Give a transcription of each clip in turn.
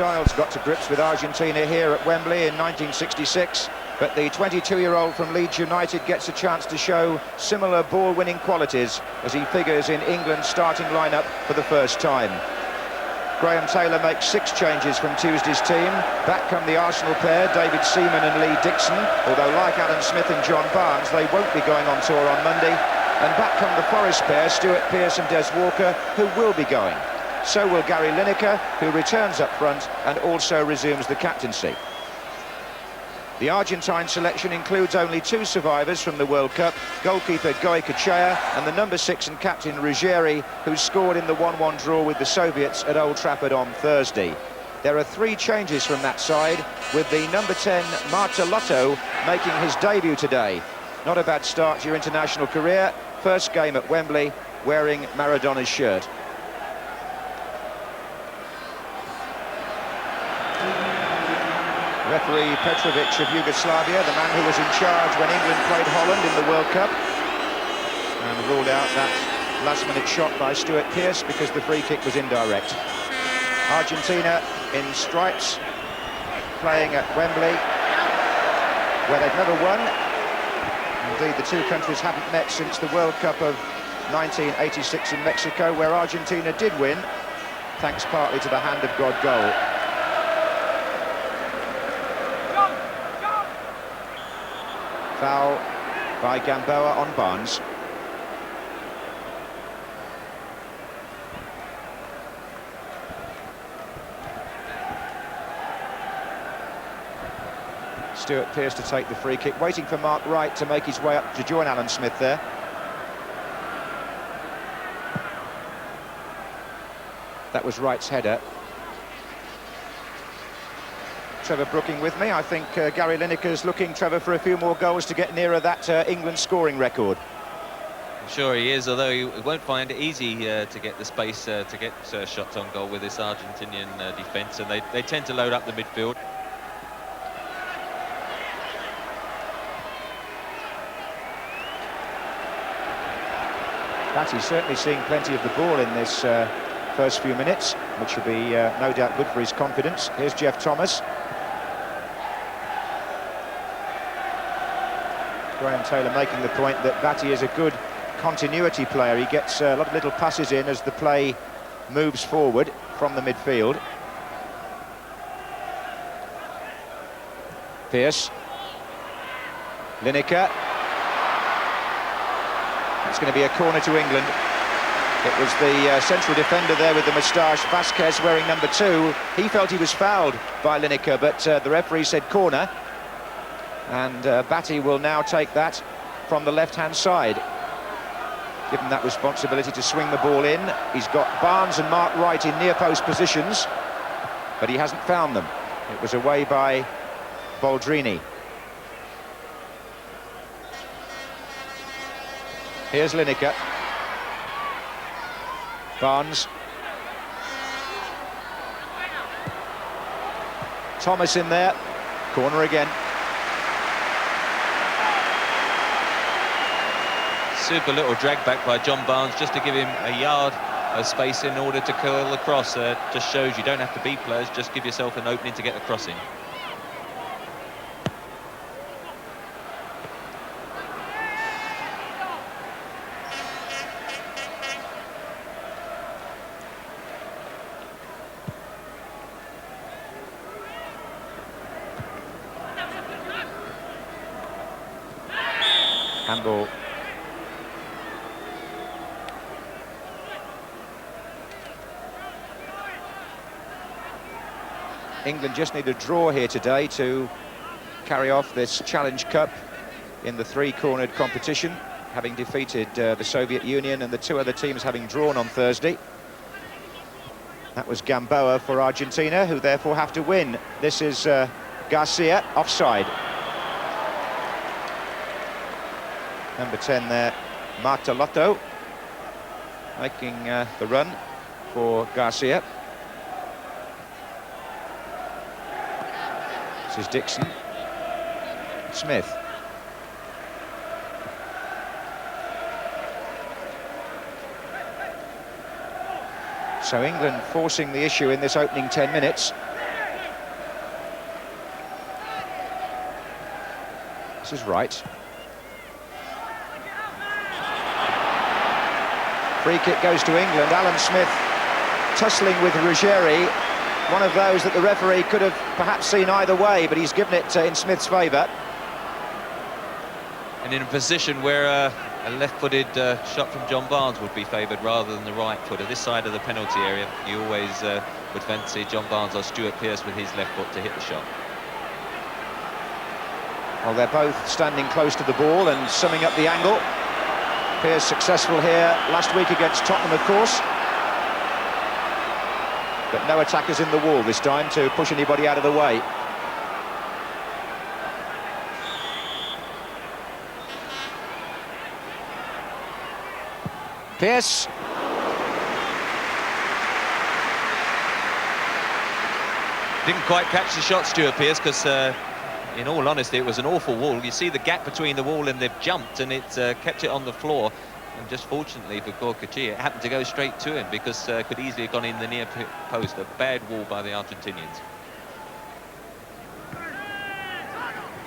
Styles got to grips with Argentina here at Wembley in 1966, but the 22-year-old from Leeds United gets a chance to show similar ball-winning qualities as he figures in England's starting lineup for the first time. Graham Taylor makes 6 changes from Tuesday's team. Back come the Arsenal pair, David Seaman and Lee Dixon, although like Alan Smith and John Barnes, they won't be going on tour on Monday. And back come the Forest pair, Stuart Pearce and Des Walker, who will be going. So will Gary Lineker, who returns up front and also resumes the captaincy. The Argentine selection includes only 2 survivors from the World Cup, goalkeeper Goycochea and the number 6 and captain Ruggeri, who scored in the 1-1 draw with the Soviets at Old Trafford on Thursday. There are 3 changes from that side, with the number 10 Martellotto making his debut today. Not a bad start to your international career. First game at Wembley, wearing Maradona's shirt. Referee Petrović of Yugoslavia, the man who was in charge when England played Holland in the World Cup, and ruled out that last-minute shot by Stuart Pearce because the free kick was indirect. Argentina in stripes, playing at Wembley, where they've never won. Indeed, the 2 countries haven't met since the World Cup of 1986 in Mexico, where Argentina did win, thanks partly to the hand of God goal. Foul by Gamboa on Barnes. Stuart Pearce to take the free kick, waiting for Mark Wright to make his way up to join Alan Smith there. That was Wright's header. Trevor Brooking with me. I think Gary Lineker's looking, Trevor, for a few more goals to get nearer that England scoring record. I'm sure he is, although he won't find it easy to get the space to get shots on goal with this Argentinian defence, and they tend to load up the midfield. Batty's certainly seeing plenty of the ball in this first few minutes, which will be no doubt good for his confidence. Here's Jeff Thomas. Graham Taylor making the point that Batty is a good continuity player. He gets a lot of little passes in as the play moves forward from the midfield. Pearce. Lineker. It's going to be a corner to England. It was the central defender there with the moustache, Vazquez, wearing number 2. He felt he was fouled by Lineker, but the referee said corner. And Batty will now take that from the left-hand side. Given that responsibility to swing the ball in. He's got Barnes and Mark Wright in near-post positions, but he hasn't found them. It was away by Boldrini. Here's Lineker. Barnes. Thomas in there. Corner again. Super little drag back by John Barnes just to give him a yard of space in order to curl across. Just shows you don't have to beat players, just give yourself an opening to get the crossing. Handball. England just need a draw here today to carry off this Challenge Cup in the 3-cornered competition, having defeated the Soviet Union and the 2 other teams having drawn on Thursday. That was Gamboa for Argentina, who therefore have to win. This is Garcia, offside. Number 10 there, Martellotto, making the run for Garcia. This is Dixon. Smith. So England forcing the issue in this opening 10 minutes. That's his right. Free kick goes to England. Alan Smith tussling with Ruggeri. One of those that the referee could have perhaps seen either way, but he's given it in Smith's favour. And in a position where a left-footed shot from John Barnes would be favoured rather than the right-footer. This side of the penalty area, you always would fancy John Barnes or Stuart Pearce with his left foot to hit the shot. Well, they're both standing close to the ball and summing up the angle. Pearce successful here last week against Tottenham, of course. But no attackers in the wall this time to push anybody out of the way. Pearce. Didn't quite catch the shot, Stuart Pearce, because in all honesty, it was an awful wall. You see the gap between the wall and they've jumped, and it kept it on the floor. And just fortunately for Goycochea, it happened to go straight to him, because could easily have gone in the near post. A bad wall by the Argentinians.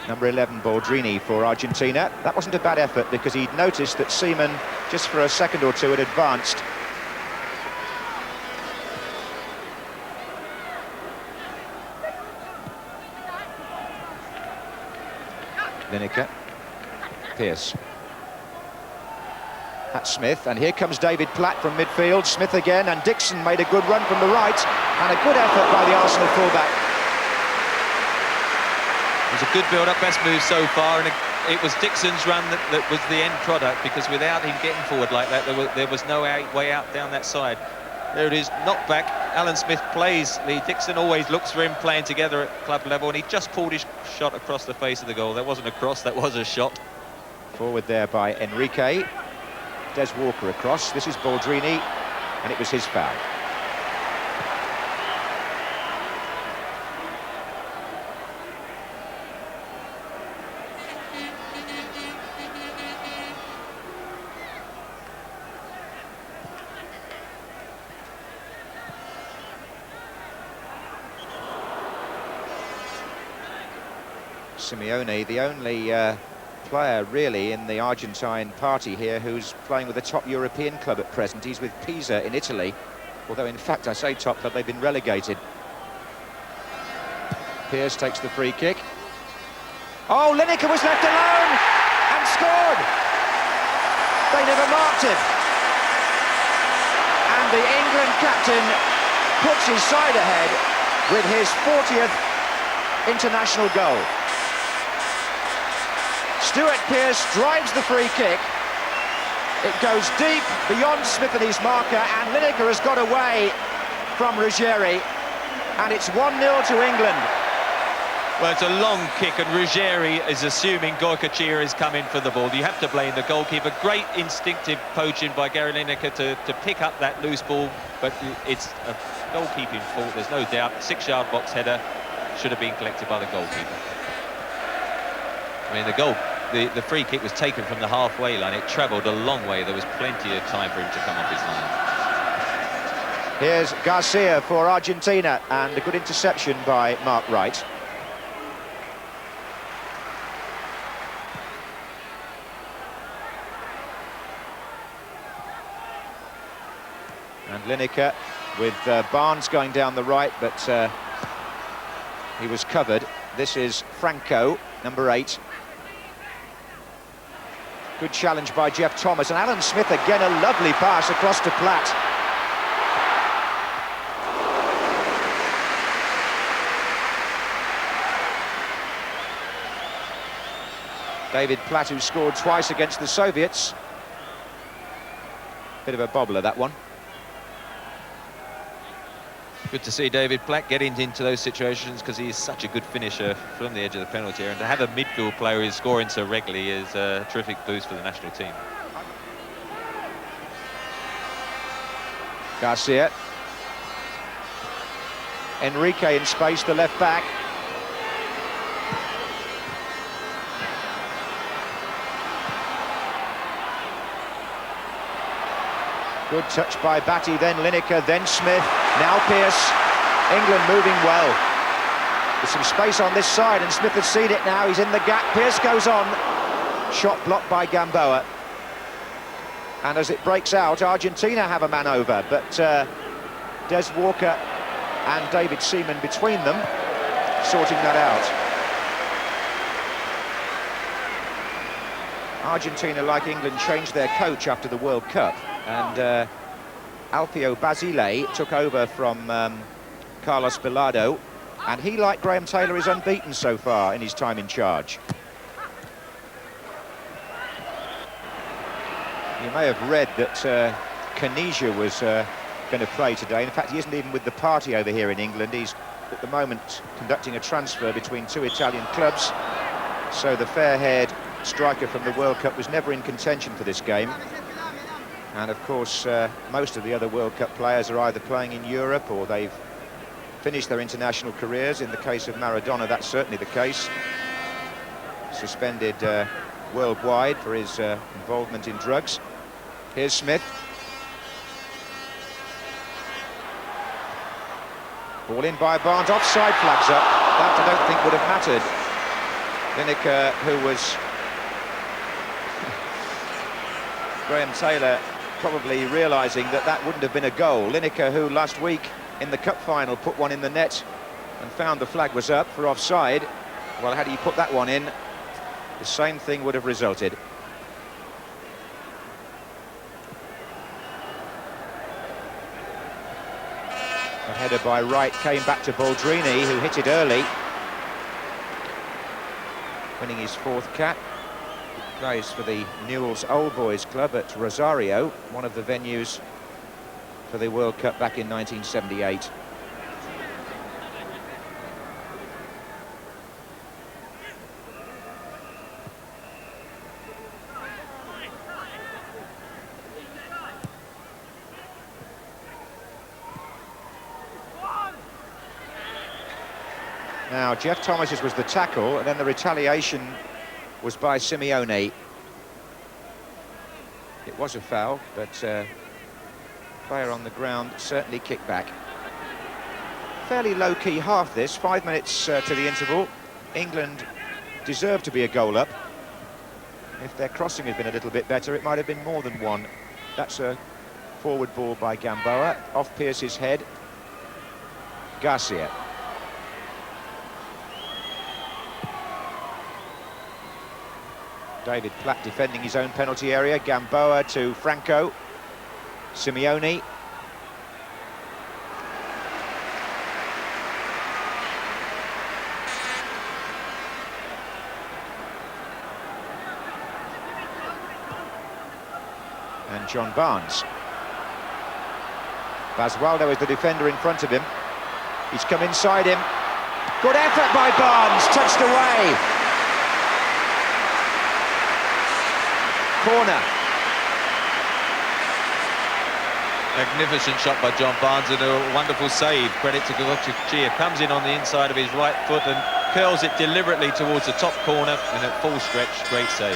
Number 11, Boldrini for Argentina. That wasn't a bad effort, because he'd noticed that Simeone, just for a second or two, had advanced. Lineker. Pearce. That's Smith, and here comes David Platt from midfield. Smith again, and Dixon made a good run from the right, and a good effort by the Arsenal fullback. It was a good build-up, best move so far, and it was Dixon's run that was the end product, because without him getting forward like that, there was no way out down that side. There it is, knocked back. Alan Smith plays Lee Dixon, always looks for him playing together at club level, and he just pulled his shot across the face of the goal. That wasn't a cross, that was a shot. Forward there by Enrique. Des Walker across. This is Boldrini, and it was his foul. Simeone, the only player really in the Argentine party here who's playing with a top European club at present. He's with Pisa in Italy, although in fact I say top club, they've been relegated. Pearce takes the free kick. Oh, Lineker was left alone and scored. They never marked him. And the England captain puts his side ahead with his 40th international goal. Stuart Pearce drives the free kick. It goes deep beyond Smith and his marker, and Lineker has got away from Ruggeri, and it's 1-0 to England. Well, it's a long kick, and Ruggeri is assuming Goycochea is coming for the ball. You have to blame the goalkeeper. Great instinctive poaching by Gary Lineker to pick up that loose ball, but it's a goalkeeping fault, there's no doubt. 6-yard box header should have been collected by the goalkeeper. I mean, the free kick was taken from the halfway line. It travelled a long way. There was plenty of time for him to come off his line. Here's Garcia for Argentina, and a good interception by Mark Wright. And Lineker with Barnes going down the right, but he was covered. This is Franco, number 8. Good challenge by Jeff Thomas, and Alan Smith again, a lovely pass across to Platt. David Platt, who scored twice against the Soviets. Bit of a bobbler, that one. Good to see David Platt getting into those situations, because he is such a good finisher from the edge of the penalty area, and to have a midfield player who's scoring so regularly is a terrific boost for the national team. Garcia. Enrique in space, the left back. Good touch by Batty, then Lineker, then Smith, now Pearce. England moving well. There's some space on this side, and Smith has seen it now. He's in the gap. Pearce goes on. Shot blocked by Gamboa. And as it breaks out, Argentina have a man over, but Des Walker and David Seaman between them, sorting that out. Argentina, like England, changed their coach after the World Cup, and Alpio Basile took over from Carlos Bilardo, and he, like Graham Taylor, is unbeaten so far in his time in charge. You may have read that Caniggia was going to play today. In fact, he isn't even with the party over here in England. He's at the moment conducting a transfer between two Italian clubs. So the fair-haired striker from the World Cup was never in contention for this game. And of course, most of the other World Cup players are either playing in Europe or they've finished their international careers. In the case of Maradona, that's certainly the case. Suspended worldwide for his involvement in drugs. Here's Smith. Ball in by Barnes, offside, flags up. That I don't think would have mattered. Lineker, who was... Graham Taylor probably realising that that wouldn't have been a goal. Lineker, who last week in the cup final put one in the net and found the flag was up for offside. Well, had he put that one in, the same thing would have resulted. A header by Wright came back to Boldrini, who hit it early. Winning his fourth cap. Plays for the Newell's Old Boys Club at Rosario, one of the venues for the World Cup back in 1978. Now, Jeff Thomas's was the tackle, and then the retaliation was by Simeone. It was a foul, but player on the ground certainly kicked back. Fairly low-key half this, 5 minutes to the interval. England deserved to be a goal up. If their crossing had been a little bit better, it might have been more than one. That's a forward ball by Gamboa, off Pearce's head. Garcia. David Platt defending his own penalty area. Gamboa to Franco. Simeone. And John Barnes. Basualdo is the defender in front of him. He's come inside him. Good effort by Barnes, touched away. Corner. Magnificent shot by John Barnes and a wonderful save. Credit to Goycochea. Comes in on the inside of his right foot and curls it deliberately towards the top corner, and at full stretch, great save.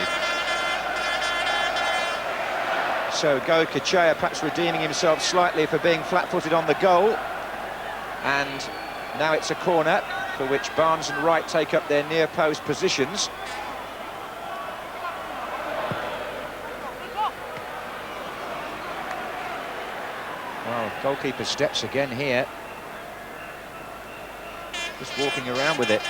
So Goycochea perhaps redeeming himself slightly for being flat-footed on the goal. And now it's a corner for which Barnes and Wright take up their near post positions. Well, goalkeeper steps again here. Just walking around with it.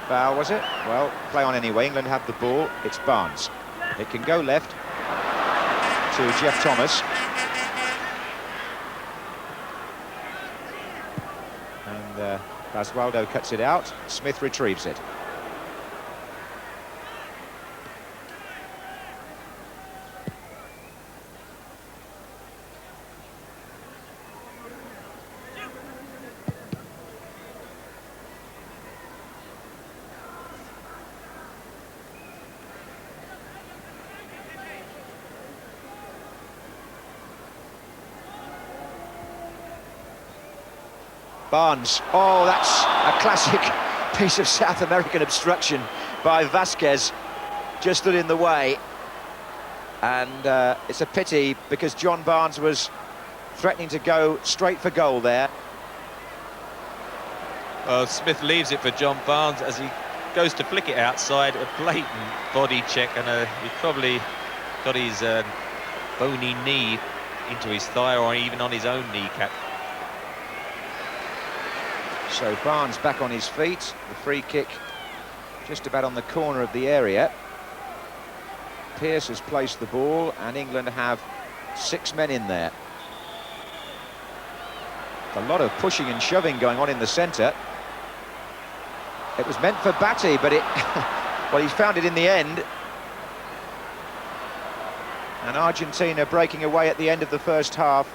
Foul, was it? Well, play on anyway. England have the ball. It's Barnes. It can go left to Jeff Thomas. And Basualdo cuts it out. Smith retrieves it. Barnes. Oh, that's a classic piece of South American obstruction by Vazquez. Just stood in the way. And it's a pity because John Barnes was threatening to go straight for goal there. Well, Smith leaves it for John Barnes as he goes to flick it outside. A blatant body check, and he probably got his bony knee into his thigh or even on his own kneecap. So Barnes back on his feet. The free kick just about on the corner of the area. Pearce has placed the ball, and England have 6 men in there. A lot of pushing and shoving going on in the centre. It was meant for Batty, but it well, he's found it in the end. And Argentina breaking away at the end of the first half.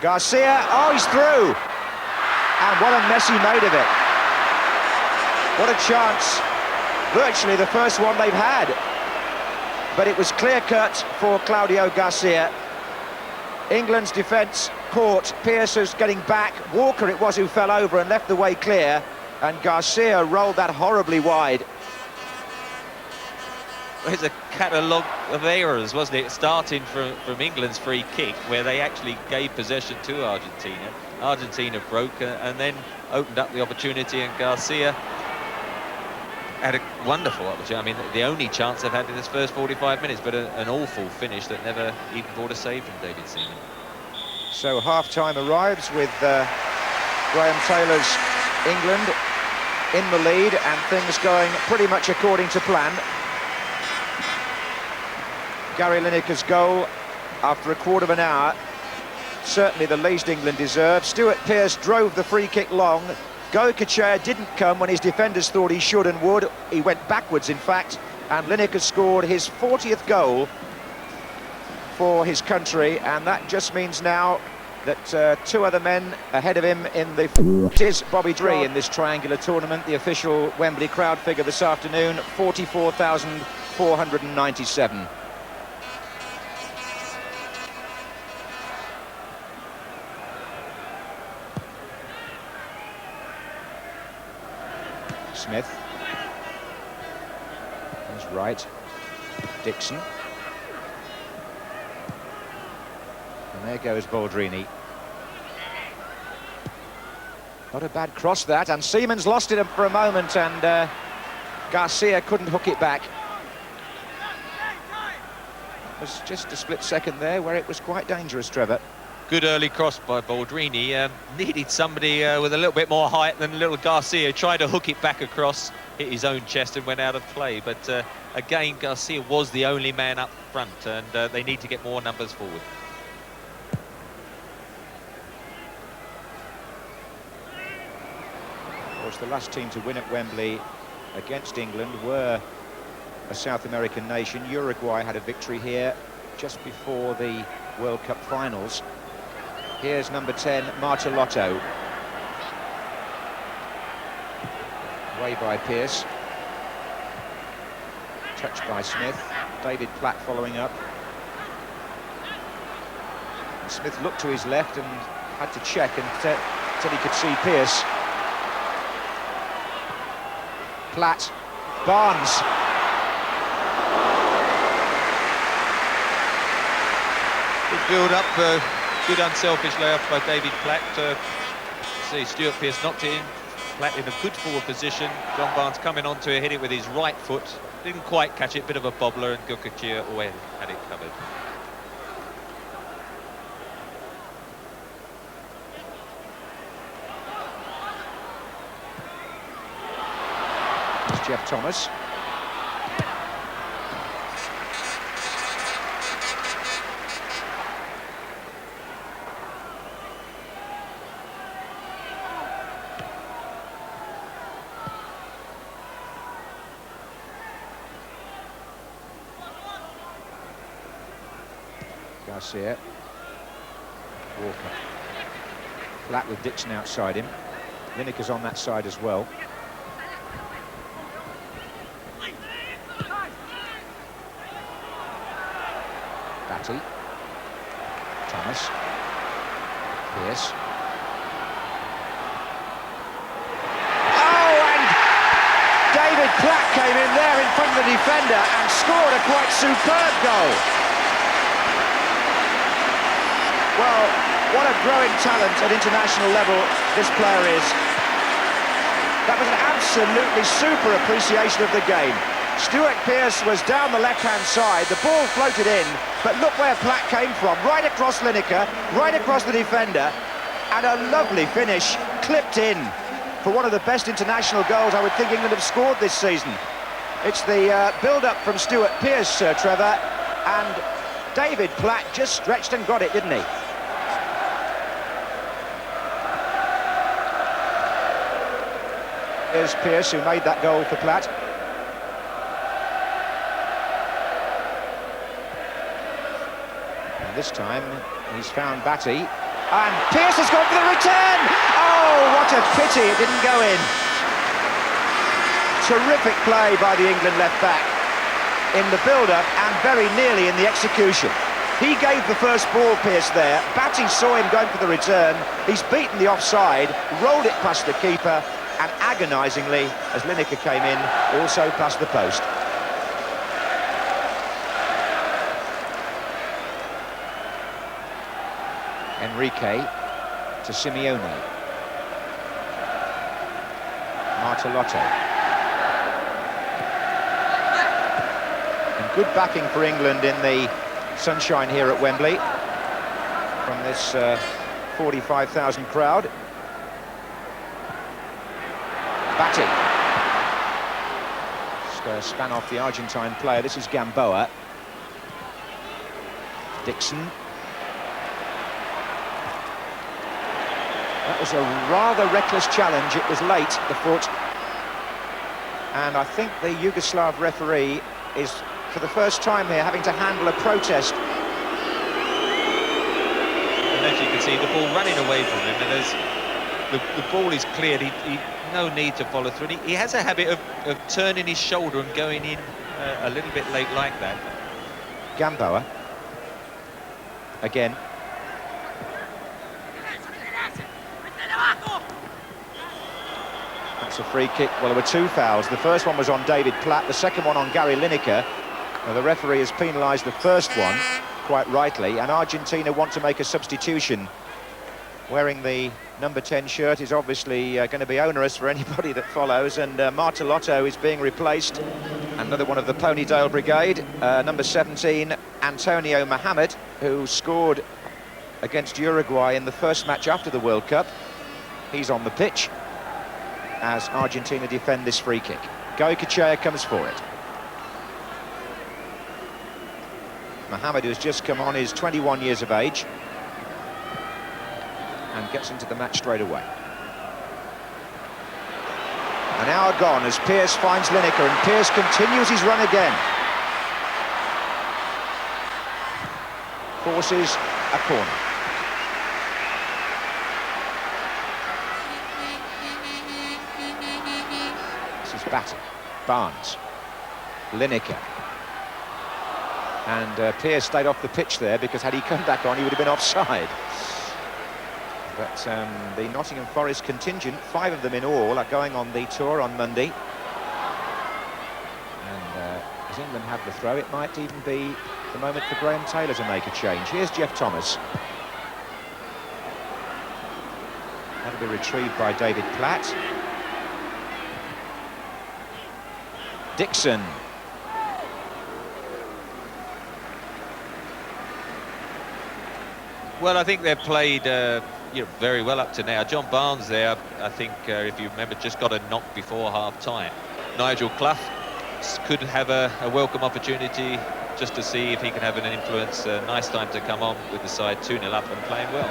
Garcia, oh, he's through! And what a mess he made of it. What a chance. Virtually the first one they've had. But it was clear-cut for Claudio Garcia. England's defence caught. Pearce was getting back. Walker it was who fell over and left the way clear. And Garcia rolled that horribly wide. There's a catalogue of errors, wasn't it? Starting from England's free kick, where they actually gave possession to Argentina. Argentina broke and then opened up the opportunity, and Garcia had a wonderful opportunity. I mean, the only chance they've had in this first 45 minutes, but an awful finish that never even brought a save from David Seaman. So half-time arrives with Graham Taylor's England in the lead and things going pretty much according to plan. Gary Lineker's goal after a quarter of an hour, certainly the least England deserved. Stuart Pearce drove the free kick long. Goycochea didn't come when his defenders thought he should and would. He went backwards, in fact, and Lineker scored his 40th goal for his country, and that just means now that 2 other men ahead of him in the is Bobby Dree in this triangular tournament. The official Wembley crowd figure this afternoon, 44,497. Smith. He's right. Dixon. And there goes Boldrini. Not a bad cross that, and Seaman's lost it for a moment, and Garcia couldn't hook it back. It was just a split second there where it was quite dangerous, Trevor. Good early cross by Boldrini. Needed somebody with a little bit more height than little Garcia. Tried to hook it back across, hit his own chest and went out of play. But again, Garcia was the only man up front, and they need to get more numbers forward. Of course, the last team to win at Wembley against England were a South American nation. Uruguay had a victory here just before the World Cup finals. Here's number 10, Martellotto. Away by Pearce. Touched by Smith. David Platt following up. And Smith looked to his left and had to check until he could see Pearce. Platt. Barnes. Good build-up. Good unselfish layoff by David Platt. See, Stuart Pearce knocked it in. Platt in a good forward position. John Barnes coming onto it, hit it with his right foot. Didn't quite catch it, bit of a bobbler, and Goycochea away had it covered. It's Jeff Thomas. Garcia. Walker. Platt with Dixon outside him. Lineker's on that side as well. Batty. Thomas. Pierce. Oh, and David Platt came in there in front of the defender and scored a quite superb goal. Well, what a growing talent at international level this player is. That was an absolutely super appreciation of the game. Stuart Pearce was down the left-hand side, the ball floated in, but look where Platt came from, right across Lineker, right across the defender, and a lovely finish, clipped in for one of the best international goals I would think England have scored this season. It's the build-up from Stuart Pearce, Trevor, and David Platt just stretched and got it, didn't he? Here's Pearce, who made that goal for Platt. And this time, he's found Batty. And Pearce has gone for the return! Oh, what a pity it didn't go in. Terrific play by the England left-back in the build-up and very nearly in the execution. He gave the first ball, Pearce, there. Batty saw him going for the return. He's beaten the offside, rolled it past the keeper, and agonisingly, as Lineker came in, also past the post. Enrique to Simeone. Martellotto. And good backing for England in the sunshine here at Wembley from this 45,000 crowd. Batty. Just span off the Argentine player. This is Gamboa. Dixon. That was a rather reckless challenge. It was late, the foot. And I think the Yugoslav referee is, for the first time here, having to handle a protest. And as you can see, the ball running away from him, and there's the ball is cleared. He no need to follow through. He has a habit of turning his shoulder and going in a little bit late like that. Gamboa. Again. That's a free kick. Well, there were two fouls. The first one was on David Platt, the second one on Gary Lineker. Well, the referee has penalised the first one, quite rightly, and Argentina want to make a substitution. Wearing the number 10 shirt is obviously going to be onerous for anybody that follows, and Martellotto is being replaced. Another one of the Ponydale Brigade, number 17, Antonio Mohamed, who scored against Uruguay in the first match after the World Cup. He's on the pitch as Argentina defend this free kick. Goycochea comes for it. Mohamed, who's just come on, is 21 years of age and gets into the match straight away. An hour gone as Pearce finds Lineker, and Pearce continues his run again. Forces a corner. This is Batty, Barnes, Lineker. And Pearce stayed off the pitch there, because had he come back on, he would have been offside. But the Nottingham Forest contingent, 5 of them in all, are going on the tour on Monday. And as England have the throw, it might even be the moment for Graham Taylor to make a change. Here's Jeff Thomas. That'll be retrieved by David Platt. Dixon. Well, I think they've played very well up to now. John Barnes there, I think, if you remember, just got a knock before half-time. Nigel Clough could have a welcome opportunity just to see if he can have an influence. Nice time to come on with the side 2-0 up and playing well.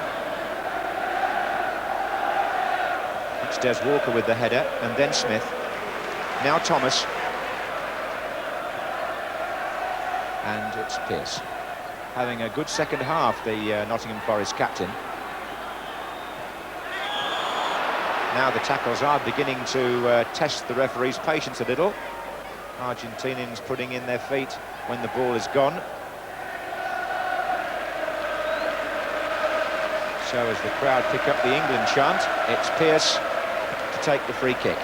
It's Des Walker with the header, and then Smith. Now Thomas. And it's Pearce. Having a good second half, the Nottingham Forest captain. Now the tackles are beginning to test the referee's patience a little. Argentinians putting in their feet when the ball is gone. So as the crowd pick up the England chant, it's Pearce to take the free kick.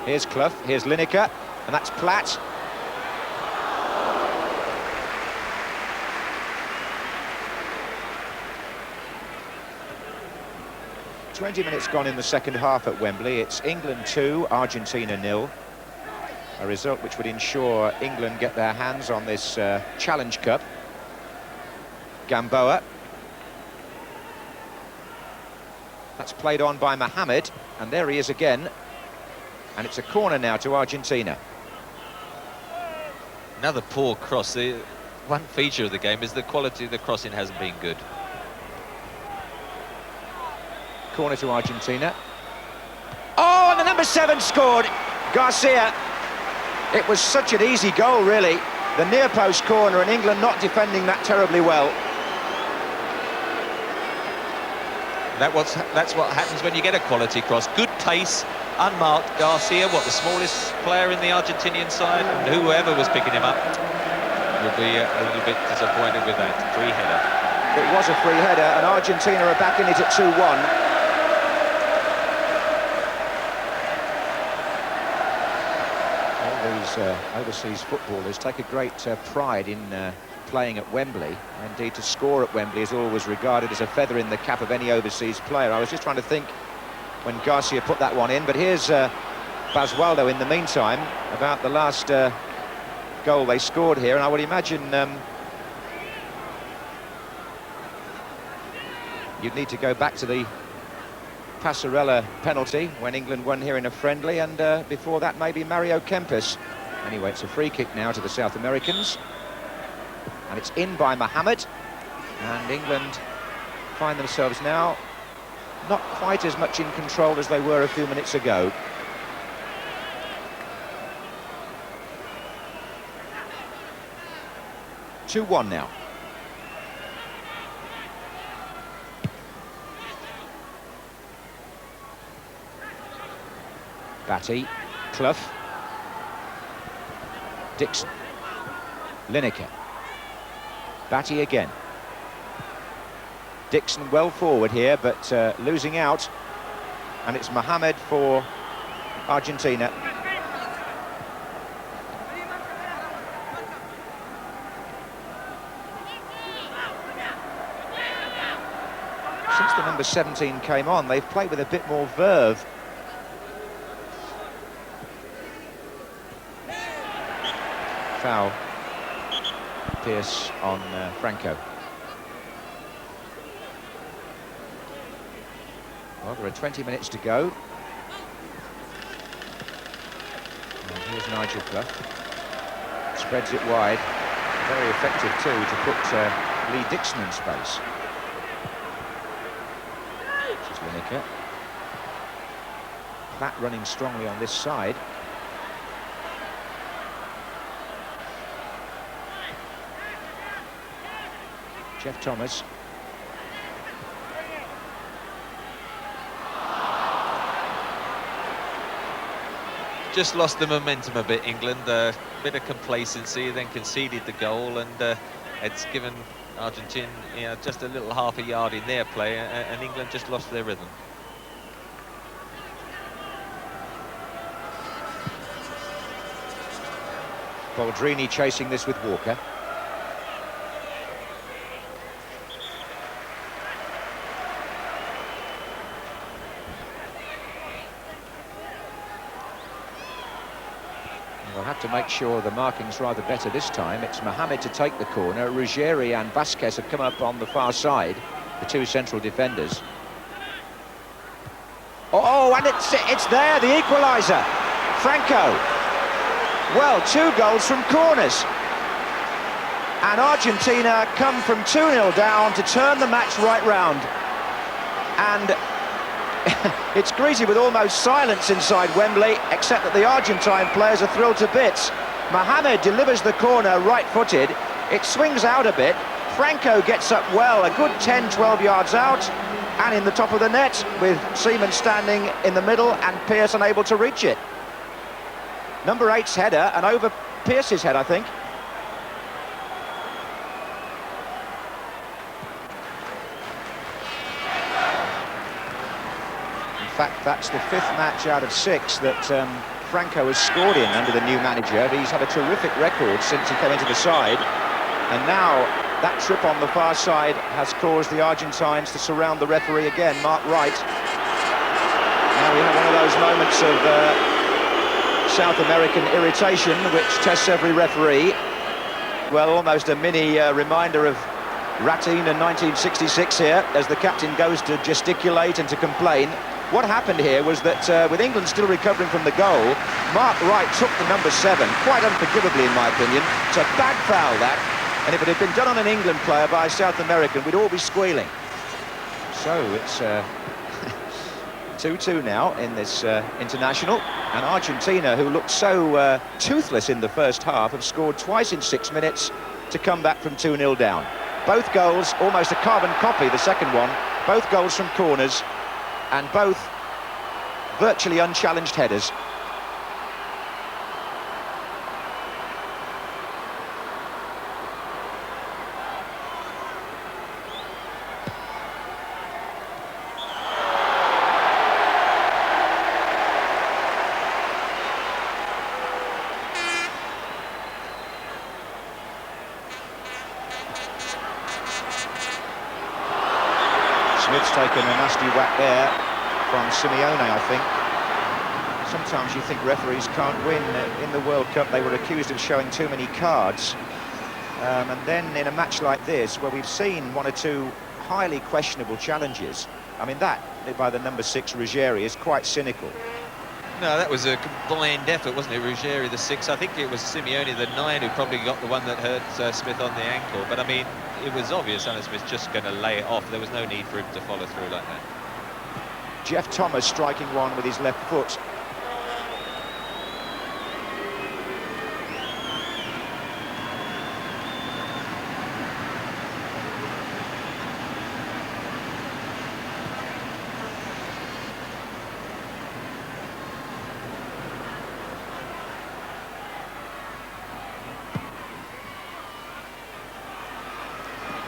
Here's Clough, here's Lineker, and that's Platt. "20 minutes gone in the second half at Wembley. It's England 2, Argentina 0. A result which would ensure England get their hands on this Challenge Cup. Gamboa. That's played on by Mohamed, and there he is again. And it's a corner now to Argentina. Another poor cross. The one feature of the game is the quality of the crossing hasn't been good. Corner to Argentina. Oh, and the number 7 scored. Garcia. It was such an easy goal, really. The near post corner, and England not defending that terribly well. That's what happens when you get a quality cross. Good pace, unmarked. Garcia, the smallest player in the Argentinian side, and whoever was picking him up will be a little bit disappointed with that free header. It was a free header, and Argentina are back in it at 2-1. Overseas footballers take a great pride in playing at Wembley. Indeed, to score at Wembley is always regarded as a feather in the cap of any overseas player. I was just trying to think when Garcia put that one in, but here's Basualdo in the meantime about the last goal they scored here, and I would imagine you'd need to go back to the Passarella penalty when England won here in a friendly, and before that maybe Mario Kempes. Anyway, it's a free kick now to the South Americans, and it's in by Mohamed, and England find themselves now not quite as much in control as they were a few minutes ago. "2-1 now. Batty, Clough, Dixon, Lineker, Batty again. Dixon well forward here, but losing out, and it's Mohamed for Argentina. Since the number 17 came on, they've played with a bit more verve. Foul. Pearce on Franco. Well, there are 20 minutes to go. And here's Nigel Clough. Spreads it wide. Very effective too to put Lee Dixon in space. This is Lineker. Platt running strongly on this side. Jeff Thomas. Just lost the momentum a bit, England. A bit of complacency, then conceded the goal, and it's given Argentina just a little half a yard in their play, and England just lost their rhythm. Boldrini chasing this with Walker. They'll have to make sure the marking's rather better this time. It's Mohamed to take the corner. Ruggeri and Vazquez have come up on the far side, the two central defenders. Oh, and it's there, the equaliser. Franco. Well, 2 goals from corners. And Argentina come from 2-0 down to turn the match right round. And it's greasy with almost silence inside Wembley, except that the Argentine players are thrilled to bits. Mohamed delivers the corner right-footed. It swings out a bit. Franco gets up well, a good 10-12 yards out, and in the top of the net, with Seaman standing in the middle and Pearce unable to reach it. Number 8's header, and over Pearce's head, I think. fact, that's the 5th match out of 6 that Franco has scored in under the new manager. He's had a terrific record since he came into the side. And now that trip on the far side has caused the Argentines to surround the referee again, Mark Wright. Now we have one of those moments of South American irritation which tests every referee. Well, almost a mini reminder of Ratin in 1966 here, as the captain goes to gesticulate and to complain. What happened here was that with England still recovering from the goal, Mark Wright took the number 7, quite unforgivably in my opinion. It's a bad foul, that, and if it had been done on an England player by a South American, we'd all be squealing. So it's 2-2 now in this international, and Argentina, who looked so toothless in the first half, have scored twice in 6 minutes to come back from 2-0 down. Both goals, almost a carbon copy, the second one, both goals from corners, and both virtually unchallenged headers. Smith's taken a nasty whack there from Simeone, I think. Sometimes you think referees can't win. In the World Cup, they were accused of showing too many cards. And then in a match like this, where we've seen 1 or 2 highly questionable challenges, I mean, that, by the number 6, Ruggeri, is quite cynical. No, that was a combined effort, wasn't it? Ruggeri, the 6. I think it was Simeone, the 9, who probably got the one that hurt Smith on the ankle. But, I mean, it was obvious Alan Smith's just going to lay it off. There was no need for him to follow through like that. Jeff Thomas striking one with his left foot.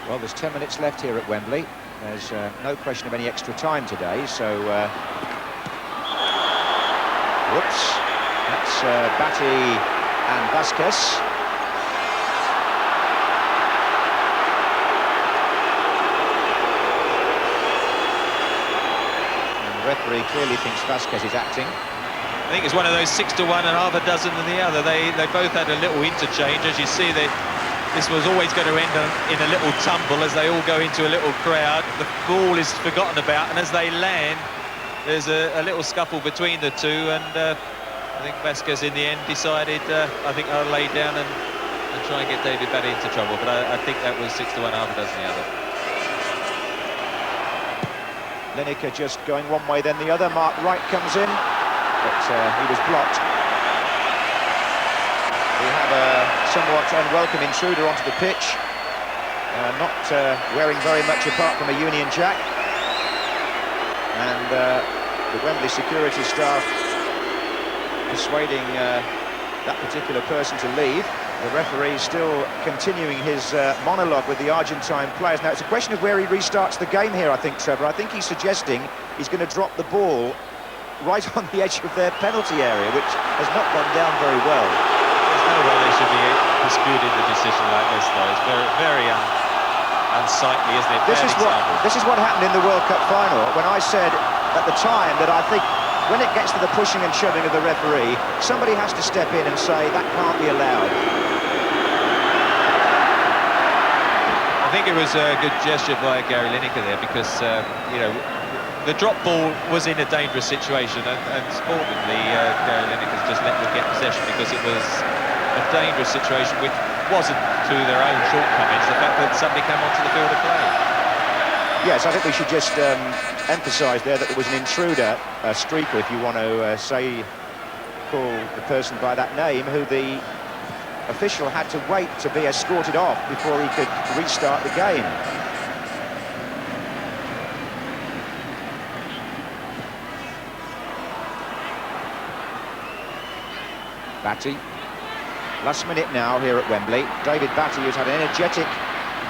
Well, there's 10 minutes left here at Wembley. There's no question of any extra time today, so... whoops. That's Batty and Vazquez. And the referee clearly thinks Vazquez is acting. I think it's one of those 6 to 1 and half a dozen than the other. They both had a little interchange. As you see, this was always going to end in a little tumble as they all go into a little crowd. The ball is forgotten about, and as they land, there's a little scuffle between the two, and I think Vazquez in the end decided, I think I'll lay down and try and get David Batty into trouble, but I think that was 6 to 1, half a dozen the other. Lineker just going one way then the other. Mark Wright comes in, but he was blocked. We have a somewhat unwelcome intruder onto the pitch, not wearing very much apart from a Union Jack. And the Wembley security staff persuading that particular person to leave. The referee still continuing his monologue with the Argentine players. Now, it's a question of where he restarts the game here, I think, Trevor. I think he's suggesting he's going to drop the ball right on the edge of their penalty area, which has not gone down very well. No way they should be disputing the decision like this, though. It's very, very unsightly, isn't it? This is what happened in the World Cup final, when I said at the time that I think when it gets to the pushing and shoving of the referee, somebody has to step in and say that can't be allowed. I think it was a good gesture by Gary Lineker there, because you know, the drop ball was in a dangerous situation, and sportingly Gary Lineker's just let them get possession because it was a dangerous situation, which wasn't to their own shortcomings, the fact that somebody came onto the field of play. Yes, I think we should just emphasise there that there was an intruder, a streaker, if you want to call the person by that name, who the official had to wait to be escorted off before he could restart the game. Batty. Last minute now here at Wembley. David Batty has had an energetic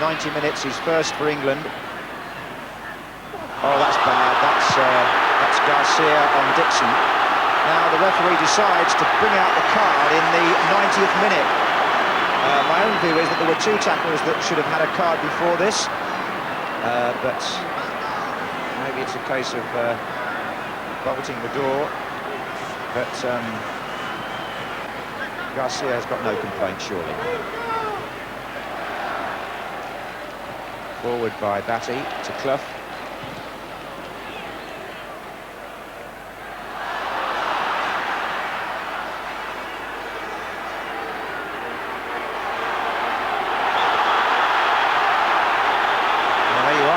90 minutes, his first for England. Oh, that's bad. That's That's Garcia on Dixon. Now the referee decides to bring out the card in the 90th minute. My own view is that there were two tacklers that should have had a card before this, but maybe it's a case of bolting the door. But Garcia has got no complaint, surely. Forward by Batty to Clough.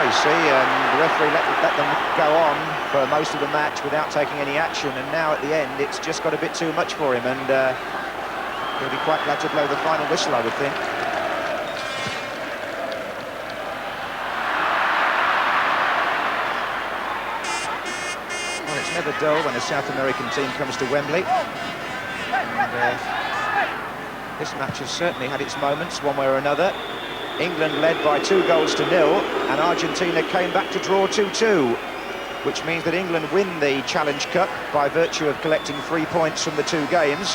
You see, the referee let them go on for most of the match without taking any action, and now at the end it's just got a bit too much for him, and he'll be quite glad to blow the final whistle, I would think. Well, it's never dull when a South American team comes to Wembley, and this match has certainly had its moments one way or another. England led by 2-0, and Argentina came back to draw 2-2, which means that England win the Challenge Cup by virtue of collecting 3 points from the two games.